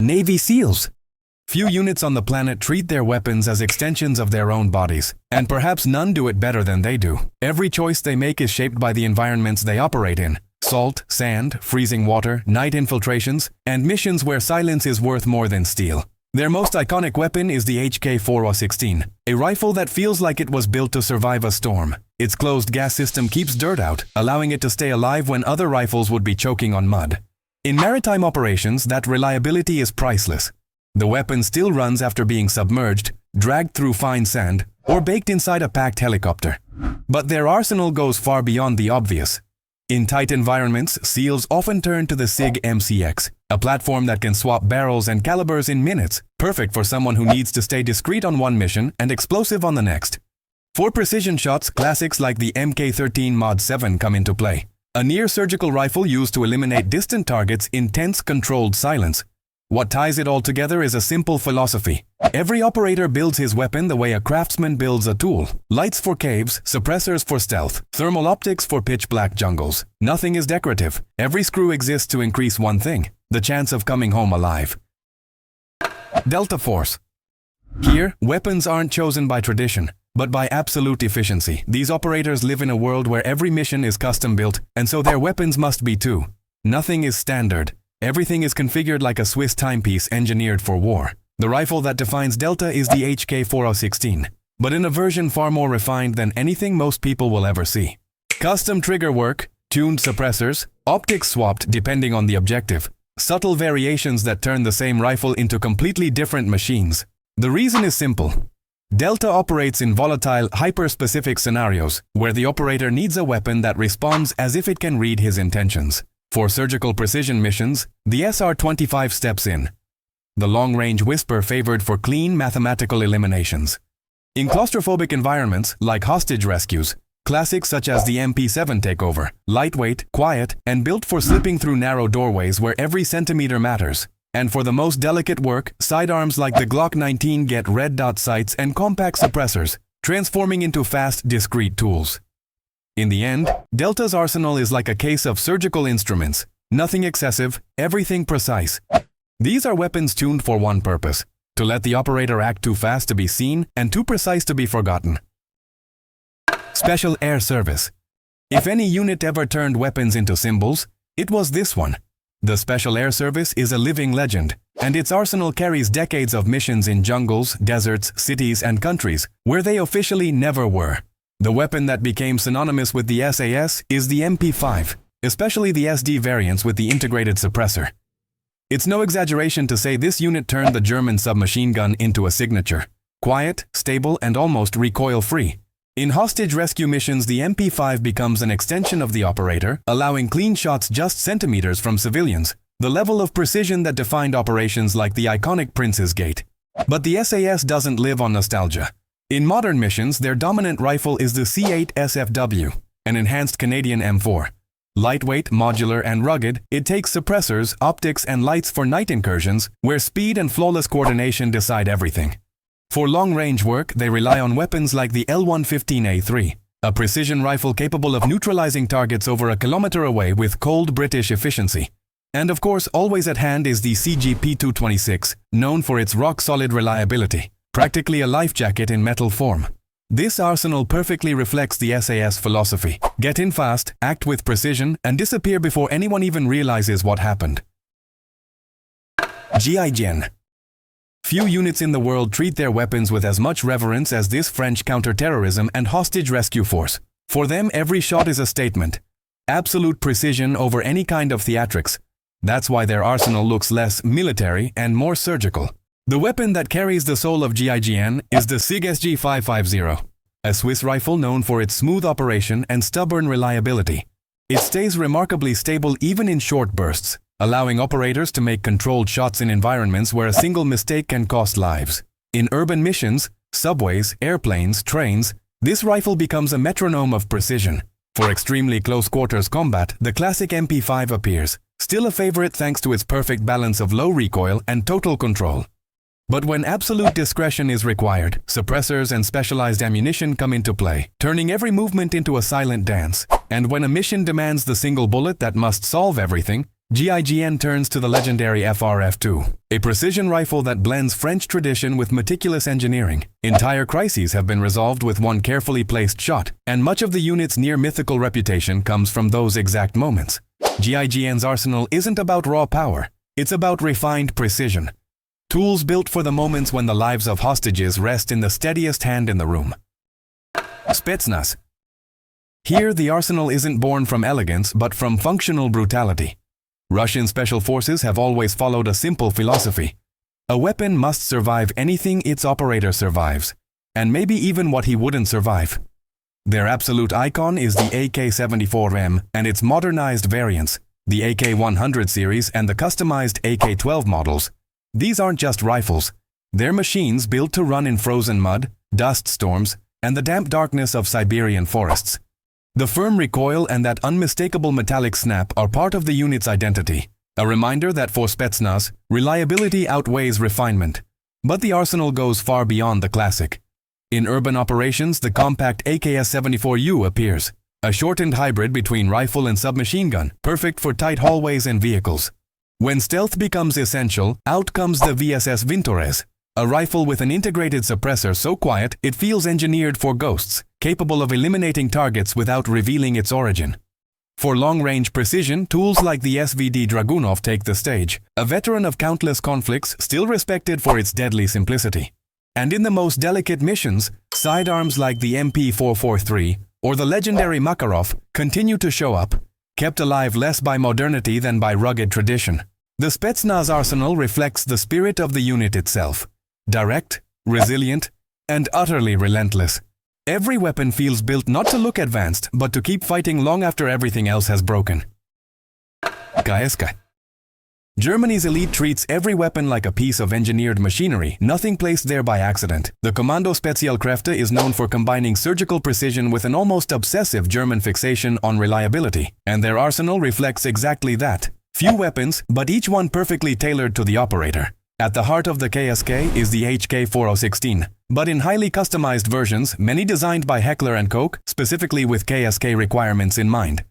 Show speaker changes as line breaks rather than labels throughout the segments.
Navy SEALs. Few units on the planet treat their weapons as extensions of their own bodies, and perhaps none do it better than they do. Every choice they make is shaped by the environments they operate in. Salt, sand, freezing water, night infiltrations, and missions where silence is worth more than steel. Their most iconic weapon is the HK-416, a rifle that feels like it was built to survive a storm. Its closed gas system keeps dirt out, allowing it to stay alive when other rifles would be choking on mud. In maritime operations, that reliability is priceless. The weapon still runs after being submerged, dragged through fine sand, or baked inside a packed helicopter. But their arsenal goes far beyond the obvious. In tight environments, SEALs often turn to the SIG MCX, a platform that can swap barrels and calibers in minutes, perfect for someone who needs to stay discreet on one mission and explosive on the next. For precision shots, classics like the Mk13 Mod 7 come into play. A near-surgical rifle used to eliminate distant targets in tense, controlled silence. What ties it all together is a simple philosophy. Every operator builds his weapon the way a craftsman builds a tool. Lights for caves, suppressors for stealth, thermal optics for pitch-black jungles. Nothing is decorative. Every screw exists to increase one thing: the chance of coming home alive. Delta Force. Here, weapons aren't chosen by tradition, but by absolute efficiency. These operators live in a world where every mission is custom-built, and so their weapons must be too. Nothing is standard. Everything is configured like a Swiss timepiece engineered for war. The rifle that defines Delta is the HK-416, but in a version far more refined than anything most people will ever see. Custom trigger work, tuned suppressors, optics swapped depending on the objective, subtle variations that turn the same rifle into completely different machines. The reason is simple. Delta operates in volatile, hyper-specific scenarios, where the operator needs a weapon that responds as if it can read his intentions. For surgical precision missions, the SR-25 steps in. The long-range Whisper favored for clean mathematical eliminations. In claustrophobic environments, like hostage rescues, classics such as the MP7 take over, lightweight, quiet, and built for slipping through narrow doorways where every centimeter matters. And for the most delicate work, sidearms like the Glock 19 get red dot sights and compact suppressors, transforming into fast, discrete tools. In the end, Delta's arsenal is like a case of surgical instruments. Nothing excessive, everything precise. These are weapons tuned for one purpose: to let the operator act too fast to be seen and too precise to be forgotten. Special Air Service. If any unit ever turned weapons into symbols, it was this one. The Special Air Service is a living legend, and its arsenal carries decades of missions in jungles, deserts, cities, and countries where they officially never were. The weapon that became synonymous with the SAS is the MP5, especially the SD variants with the integrated suppressor. It's no exaggeration to say this unit turned the German submachine gun into a signature. Quiet, stable, and almost recoil-free. In hostage rescue missions, the MP5 becomes an extension of the operator, allowing clean shots just centimeters from civilians, the level of precision that defined operations like the iconic Prince's Gate. But the SAS doesn't live on nostalgia. In modern missions, their dominant rifle is the C8 SFW, an enhanced Canadian M4. Lightweight, modular, and rugged, it takes suppressors, optics, and lights for night incursions, where speed and flawless coordination decide everything. For long-range work, they rely on weapons like the L115A3, a precision rifle capable of neutralizing targets over a kilometer away with cold British efficiency. And of course, always at hand is the CGP-226, known for its rock-solid reliability. Practically a life jacket in metal form. This arsenal perfectly reflects the SAS philosophy. Get in fast, act with precision, and disappear before anyone even realizes what happened. GIGN. Few units in the world treat their weapons with as much reverence as this French counterterrorism and hostage rescue force. For them, every shot is a statement. Absolute precision over any kind of theatrics. That's why their arsenal looks less military and more surgical. The weapon that carries the soul of GIGN is the SIG SG550, a Swiss rifle known for its smooth operation and stubborn reliability. It stays remarkably stable even in short bursts, allowing operators to make controlled shots in environments where a single mistake can cost lives. In urban missions, subways, airplanes, trains, this rifle becomes a metronome of precision. For extremely close quarters combat, the classic MP5 appears, still a favorite thanks to its perfect balance of low recoil and total control. But when absolute discretion is required, suppressors and specialized ammunition come into play, turning every movement into a silent dance. And when a mission demands the single bullet that must solve everything, GIGN turns to the legendary FRF2, a precision rifle that blends French tradition with meticulous engineering. Entire crises have been resolved with one carefully placed shot, and much of the unit's near-mythical reputation comes from those exact moments. GIGN's arsenal isn't about raw power, it's about refined precision. Tools built for the moments when the lives of hostages rest in the steadiest hand in the room. SPETSNAZ. Here, the arsenal isn't born from elegance but from functional brutality. Russian special forces have always followed a simple philosophy. A weapon must survive anything its operator survives, and maybe even what he wouldn't survive. Their absolute icon is the AK-74M and its modernized variants, the AK-100 series and the customized AK-12 models. These aren't just rifles. They're machines built to run in frozen mud, dust storms, and the damp darkness of Siberian forests. The firm recoil and that unmistakable metallic snap are part of the unit's identity, a reminder that for SPETSNAZ, reliability outweighs refinement. But the arsenal goes far beyond the classic. In urban operations, the compact AKS-74U appears, a shortened hybrid between rifle and submachine gun, perfect for tight hallways and vehicles. When stealth becomes essential, out comes the VSS Vintores, a rifle with an integrated suppressor so quiet it feels engineered for ghosts, capable of eliminating targets without revealing its origin. For long-range precision, tools like the SVD Dragunov take the stage, a veteran of countless conflicts still respected for its deadly simplicity. And in the most delicate missions, sidearms like the MP443 or the legendary Makarov continue to show up, kept alive less by modernity than by rugged tradition. The SPETSNAZ arsenal reflects the spirit of the unit itself. Direct, resilient, and utterly relentless. Every weapon feels built not to look advanced, but to keep fighting long after everything else has broken. KSK. Germany's elite treats every weapon like a piece of engineered machinery, nothing placed there by accident. The Kommando Spezialkräfte is known for combining surgical precision with an almost obsessive German fixation on reliability, and their arsenal reflects exactly that. Few weapons, but each one perfectly tailored to the operator. At the heart of the KSK is the HK-4016, but in highly customized versions, many designed by Heckler & Koch, specifically with KSK requirements in mind.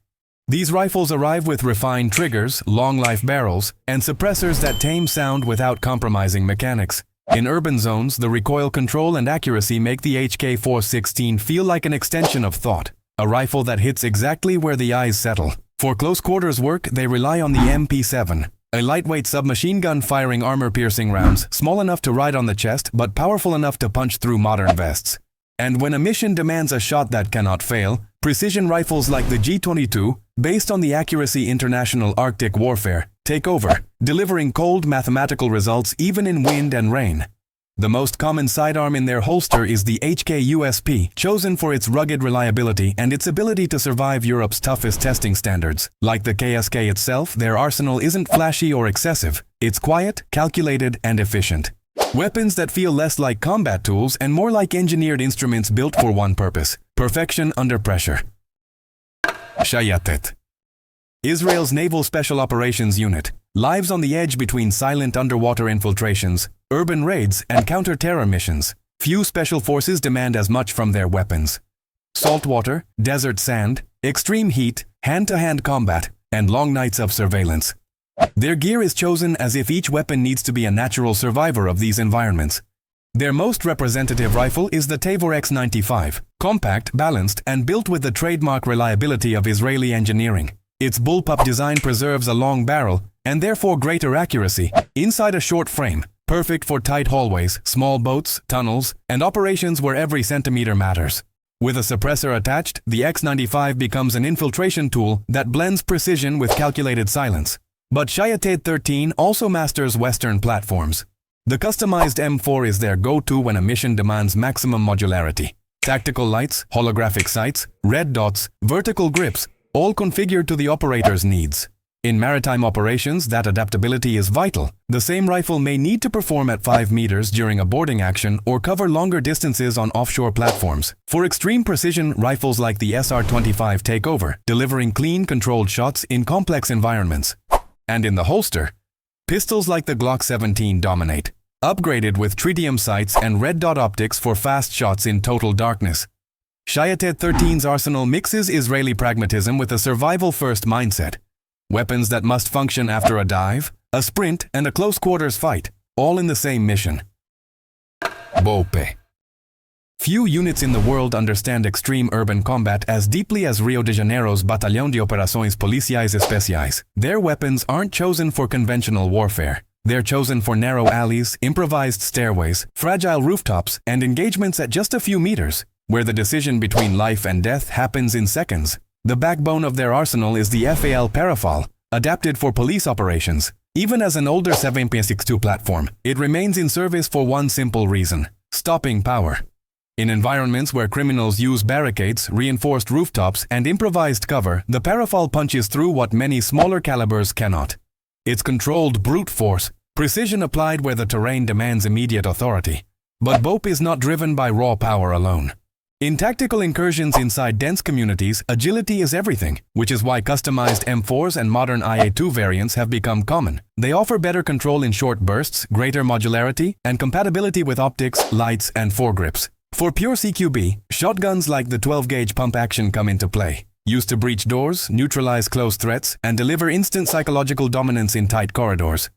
These rifles arrive with refined triggers, long-life barrels, and suppressors that tame sound without compromising mechanics. In urban zones, the recoil control and accuracy make the HK-416 feel like an extension of thought, a rifle that hits exactly where the eyes settle. For close-quarters work, they rely on the MP7, a lightweight submachine gun firing armor-piercing rounds, small enough to ride on the chest but powerful enough to punch through modern vests. And when a mission demands a shot that cannot fail, precision rifles like the G22, based on the accuracy international Arctic warfare, take over, delivering cold mathematical results even in wind and rain. The most common sidearm in their holster is the HK-USP, chosen for its rugged reliability and its ability to survive Europe's toughest testing standards. Like the KSK itself, their arsenal isn't flashy or excessive. It's quiet, calculated, and efficient. Weapons that feel less like combat tools and more like engineered instruments built for one purpose: perfection under pressure. SHAYETET. Israel's Naval Special Operations Unit lives on the edge between silent underwater infiltrations, urban raids, and counter-terror missions. Few special forces demand as much from their weapons. Saltwater, desert sand, extreme heat, hand-to-hand combat, and long nights of surveillance. Their gear is chosen as if each weapon needs to be a natural survivor of these environments. Their most representative rifle is the Tavor X95, compact, balanced, and built with the trademark reliability of Israeli engineering. Its bullpup design preserves a long barrel, and therefore greater accuracy, inside a short frame, perfect for tight hallways, small boats, tunnels, and operations where every centimeter matters. With a suppressor attached, the X95 becomes an infiltration tool that blends precision with calculated silence. But SHAYETET 13 also masters Western platforms. The customized M4 is their go-to when a mission demands maximum modularity. Tactical lights, holographic sights, red dots, vertical grips, all configured to the operator's needs. In maritime operations, that adaptability is vital. The same rifle may need to perform at 5 meters during a boarding action or cover longer distances on offshore platforms. For extreme precision, rifles like the SR-25 take over, delivering clean, controlled shots in complex environments. And in the holster, pistols like the Glock 17 dominate, upgraded with tritium sights and red dot optics for fast shots in total darkness. SHAYETET 13's arsenal mixes Israeli pragmatism with a survival-first mindset. weapons that must function after a dive, a sprint, and a close-quarters fight, all in the same mission. BOPE. Few units in the world understand extreme urban combat as deeply as Rio de Janeiro's Batalhão de Operações Policiais Especiais. Their weapons aren't chosen for conventional warfare. They're chosen for narrow alleys, improvised stairways, fragile rooftops, and engagements at just a few meters, where the decision between life and death happens in seconds. The backbone of their arsenal is the FAL Parafal, adapted for police operations. Even as an older 7.62 platform, it remains in service for one simple reason: stopping power. In environments where criminals use barricades, reinforced rooftops, and improvised cover, the Parafal punches through what many smaller calibers cannot. It's controlled brute force, precision applied where the terrain demands immediate authority. But BOPE is not driven by raw power alone. In tactical incursions inside dense communities, agility is everything, which is why customized M4s and modern IA2 variants have become common. They offer better control in short bursts, greater modularity, and compatibility with optics, lights, and foregrips. For pure CQB, shotguns like the 12-gauge pump action come into play, used to breach doors, neutralize close threats, and deliver instant psychological dominance in tight corridors.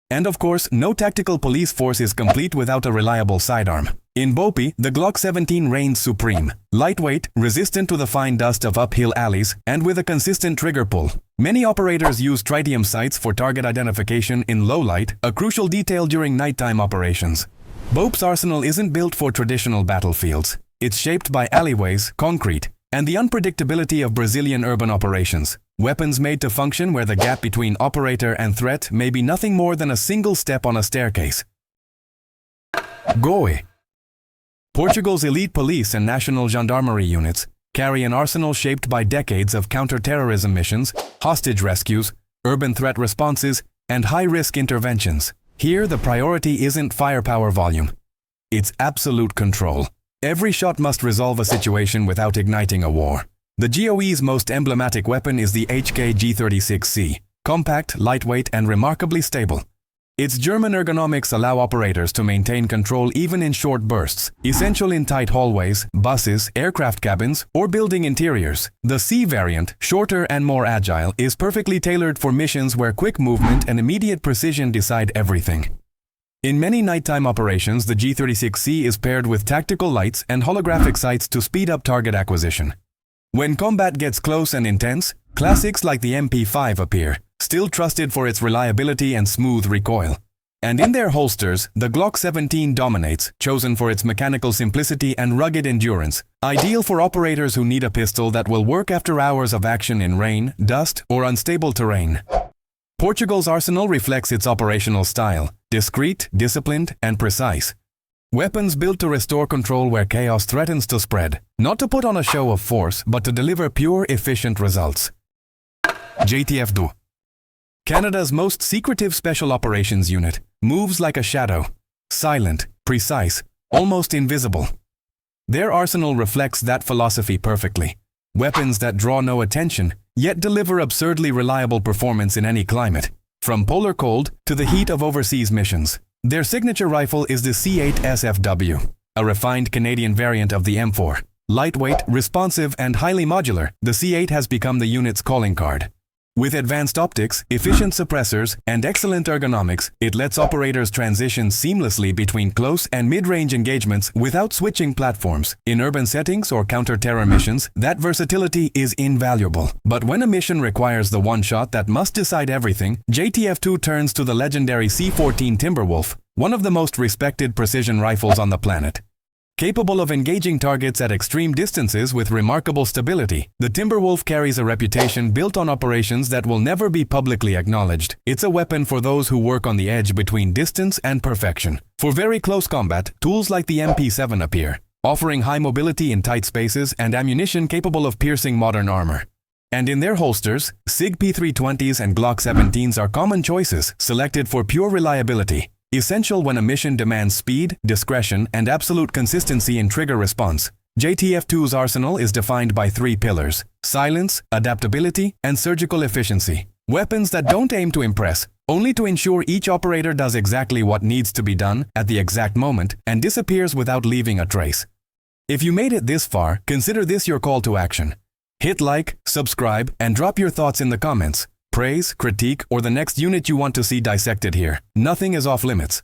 And of course, no tactical police force is complete without a reliable sidearm. In BOPE, the Glock 17 reigns supreme, lightweight, resistant to the fine dust of uphill alleys, and with a consistent trigger pull. Many operators use tritium sights for target identification in low light, a crucial detail during nighttime operations. BOPE's arsenal isn't built for traditional battlefields. It's shaped by alleyways, concrete, and the unpredictability of Brazilian urban operations. Weapons made to function where the gap between operator and threat may be nothing more than a single step on a staircase. GOE. Portugal's elite police and national gendarmerie units carry an arsenal shaped by decades of counterterrorism missions, hostage rescues, urban threat responses, and high-risk interventions. Here, the priority isn't firepower volume. It's absolute control. Every shot must resolve a situation without igniting a war. The GOE's most emblematic weapon is the HK G36C, compact, lightweight, and remarkably stable. Its German ergonomics allow operators to maintain control even in short bursts, essential in tight hallways, buses, aircraft cabins, or building interiors. The C variant, shorter and more agile, is perfectly tailored for missions where quick movement and immediate precision decide everything. In many nighttime operations, the G36C is paired with tactical lights and holographic sights to speed up target acquisition. When combat gets close and intense, classics like the MP5 appear, still trusted for its reliability and smooth recoil. And in their holsters, the Glock 17 dominates, chosen for its mechanical simplicity and rugged endurance, ideal for operators who need a pistol that will work after hours of action in rain, dust, or unstable terrain. Portugal's arsenal reflects its operational style, discreet, disciplined, and precise. Weapons built to restore control where chaos threatens to spread, not to put on a show of force, but to deliver pure, efficient results. JTF-2. Canada's most secretive special operations unit, moves like a shadow, silent, precise, almost invisible. Their arsenal reflects that philosophy perfectly. Weapons that draw no attention, yet deliver absurdly reliable performance in any climate, from polar cold to the heat of overseas missions. Their signature rifle is the C8 SFW, a refined Canadian variant of the M4. Lightweight, responsive, and highly modular, the C8 has become the unit's calling card. With advanced optics, efficient suppressors, and excellent ergonomics, it lets operators transition seamlessly between close and mid-range engagements without switching platforms. In urban settings or counter-terror missions, that versatility is invaluable. But when a mission requires the one shot that must decide everything, JTF-2 turns to the legendary C14 Timberwolf, one of the most respected precision rifles on the planet. Capable of engaging targets at extreme distances with remarkable stability, the Timberwolf carries a reputation built on operations that will never be publicly acknowledged. It's a weapon for those who work on the edge between distance and perfection. For very close combat, tools like the MP7 appear, offering high mobility in tight spaces and ammunition capable of piercing modern armor. And in their holsters, SIG P320s and Glock 17s are common choices, selected for pure reliability. Essential when a mission demands speed, discretion, and absolute consistency in trigger response. JTF-2's arsenal is defined by three pillars: silence, adaptability, and surgical efficiency. Weapons that don't aim to impress, only to ensure each operator does exactly what needs to be done at the exact moment and disappears without leaving a trace. If you made it this far, consider this your call to action. Hit like, subscribe, and drop your thoughts in the comments. praise, critique, or the next unit you want to see dissected here. Nothing is off limits.